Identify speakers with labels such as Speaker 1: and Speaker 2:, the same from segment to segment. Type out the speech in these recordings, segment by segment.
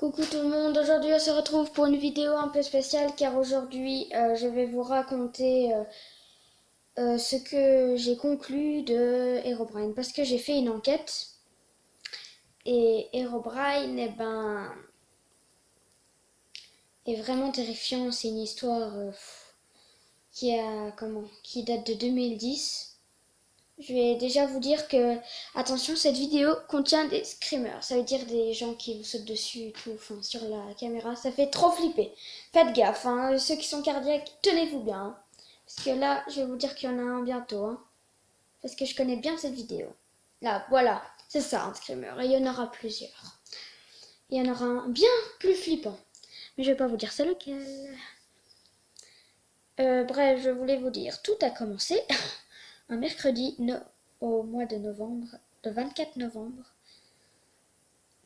Speaker 1: Coucou tout le monde, aujourd'hui on se retrouve pour une vidéo un peu spéciale car aujourd'hui je vais vous raconter ce que j'ai conclu de Herobrine parce que j'ai fait une enquête et Herobrine est vraiment terrifiant. C'est une histoire qui date de 2010. Je vais déjà vous dire que, attention, cette vidéo contient des screamers. Ça veut dire des gens qui vous sautent dessus et tout, enfin, sur la caméra. Ça fait trop flipper. Faites gaffe, hein. Ceux qui sont cardiaques, tenez-vous bien, hein. Parce que là, je vais vous dire qu'il y en a un bientôt, hein. Parce que je connais bien cette vidéo. Là, voilà. C'est ça, un screamer. Et il y en aura plusieurs. Il y en aura un bien plus flippant. Mais je vais pas vous dire c'est lequel. Bref, je voulais vous dire, tout a commencé un mercredi au mois de novembre, le 24 novembre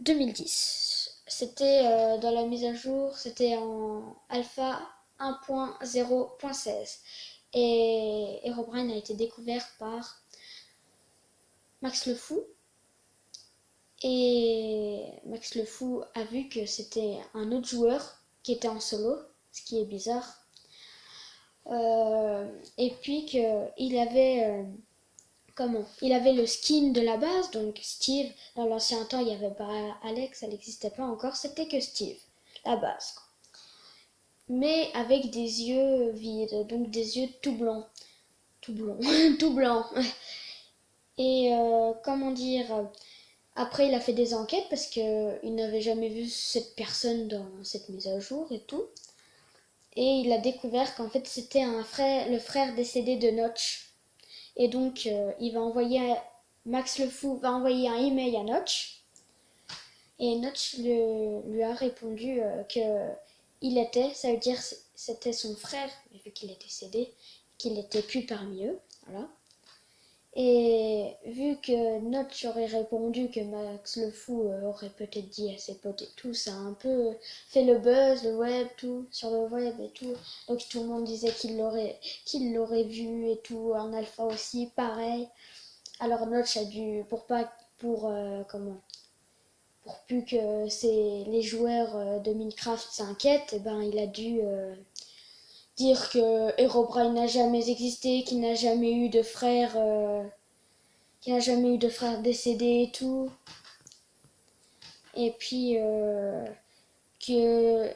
Speaker 1: 2010. C'était dans la mise à jour, c'était en alpha 1.0.16. Et Herobrine a été découvert par Max le Fou. Et Max le Fou a vu que c'était un autre joueur qui était en solo, ce qui est bizarre. Et puis qu'il avait il avait le skin de la base, donc Steve. Dans l'ancien temps, il n'y avait pas Alex, ça n'existait pas encore, c'était que Steve, la base. Mais avec des yeux vides, donc des yeux tout blancs. Tout blanc, tout blanc. Et comment dire, après il a fait des enquêtes parce qu'il n'avait jamais vu cette personne dans cette mise à jour et tout. Et il a découvert qu'en fait c'était le frère décédé de Notch. Et donc, Max le Fou va envoyer un email à Notch. Et Notch lui a répondu ça veut dire c'était son frère, mais vu qu'il est décédé, qu'il n'était plus parmi eux. Voilà. Et vu que Notch aurait répondu que Max le Fou aurait peut-être dit à ses potes et tout, ça a un peu fait le buzz, le web, tout, sur le web et tout. Donc tout le monde disait qu'il l'aurait vu et tout, en alpha aussi, pareil. Alors Notch a dû, pour plus que les joueurs de Minecraft s'inquiètent, il a dû dire que Herobrine n'a jamais existé, qu'il n'a jamais eu de frère décédé et tout. Et puis que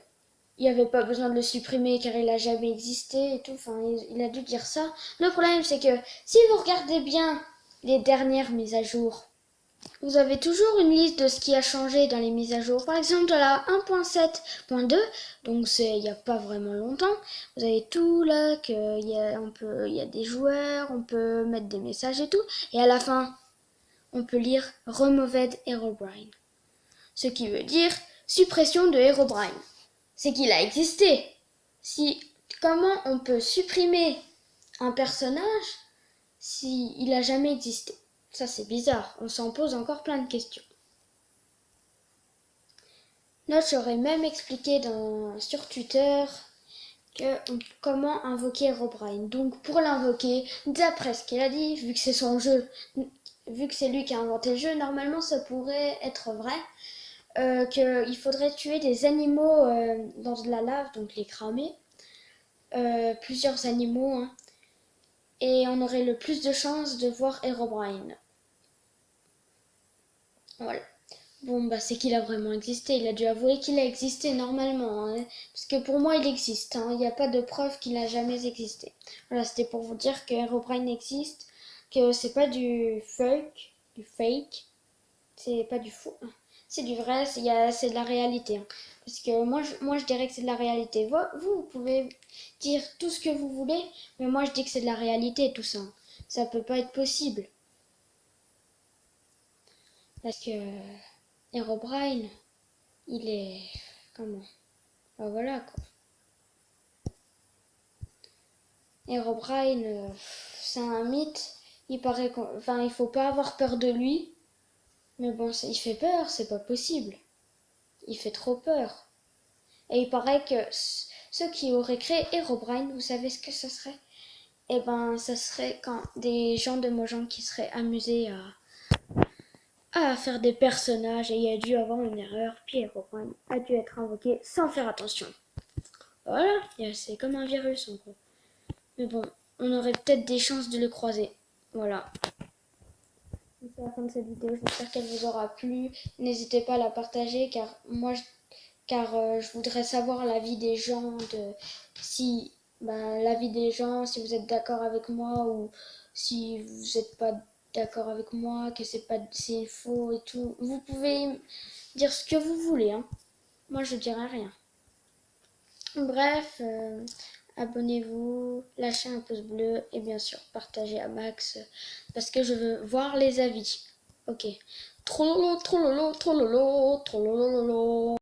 Speaker 1: il n'y avait pas besoin de le supprimer car il n'a jamais existé et tout. Enfin, il a dû dire ça. Le problème, c'est que si vous regardez bien les dernières mises à jour, vous avez toujours une liste de ce qui a changé dans les mises à jour. Par exemple, dans la 1.7.2, donc il n'y a pas vraiment longtemps, vous avez tout là, il y a des joueurs, on peut mettre des messages et tout. Et à la fin, on peut lire Removed Herobrine. Ce qui veut dire suppression de Herobrine. C'est qu'il a existé. Comment on peut supprimer un personnage s'il n'a jamais existé? Ça, c'est bizarre. On s'en pose encore plein de questions. Notch aurait même expliqué sur Twitter comment invoquer Herobrine. Donc, pour l'invoquer, d'après ce qu'il a dit, vu que c'est son jeu, vu que c'est lui qui a inventé le jeu, normalement, ça pourrait être vrai. Qu'il faudrait tuer des animaux dans de la lave, donc les cramer. Plusieurs animaux, hein, et on aurait le plus de chances de voir Herobrine. Voilà. Bon, c'est qu'il a vraiment existé. Il a dû avouer qu'il a existé normalement, hein, parce que pour moi, il existe. Hein. Il n'y a pas de preuve qu'il n'a jamais existé. Voilà, c'était pour vous dire que Herobrine existe, que c'est pas du fake, c'est pas du faux. C'est du vrai, c'est de la réalité. Hein. Parce que moi, je dirais que c'est de la réalité. Vous pouvez dire tout ce que vous voulez, mais moi, je dis que c'est de la réalité, tout ça. Ça peut pas être possible. Parce que Herobrine, il est... Comment? Voilà, quoi. Herobrine, c'est un mythe. Il paraît il faut pas avoir peur de lui. Mais bon, il fait peur, c'est pas possible. Il fait trop peur. Et il paraît que ceux qui auraient créé Herobrine, vous savez ce que ce serait? Ça serait quand des gens de Mojang qui seraient amusés à faire des personnages et il a dû avoir une erreur, puis Herobrine a dû être invoqué sans faire attention. Voilà, c'est comme un virus en gros. Mais bon, on aurait peut-être des chances de le croiser. Voilà. C'est la fin de cette vidéo, j'espère qu'elle vous aura plu. N'hésitez pas à la partager car je voudrais savoir l'avis des gens, si l'avis des gens, si vous êtes d'accord avec moi ou si vous n'êtes pas d'accord avec moi, que c'est faux et tout. Vous pouvez dire ce que vous voulez, hein. Moi je dirai rien. Bref, abonnez-vous, lâchez un pouce bleu et bien sûr partagez à max parce que je veux voir les avis. Ok. Trollolo, trollolo, trollolo, trollolo.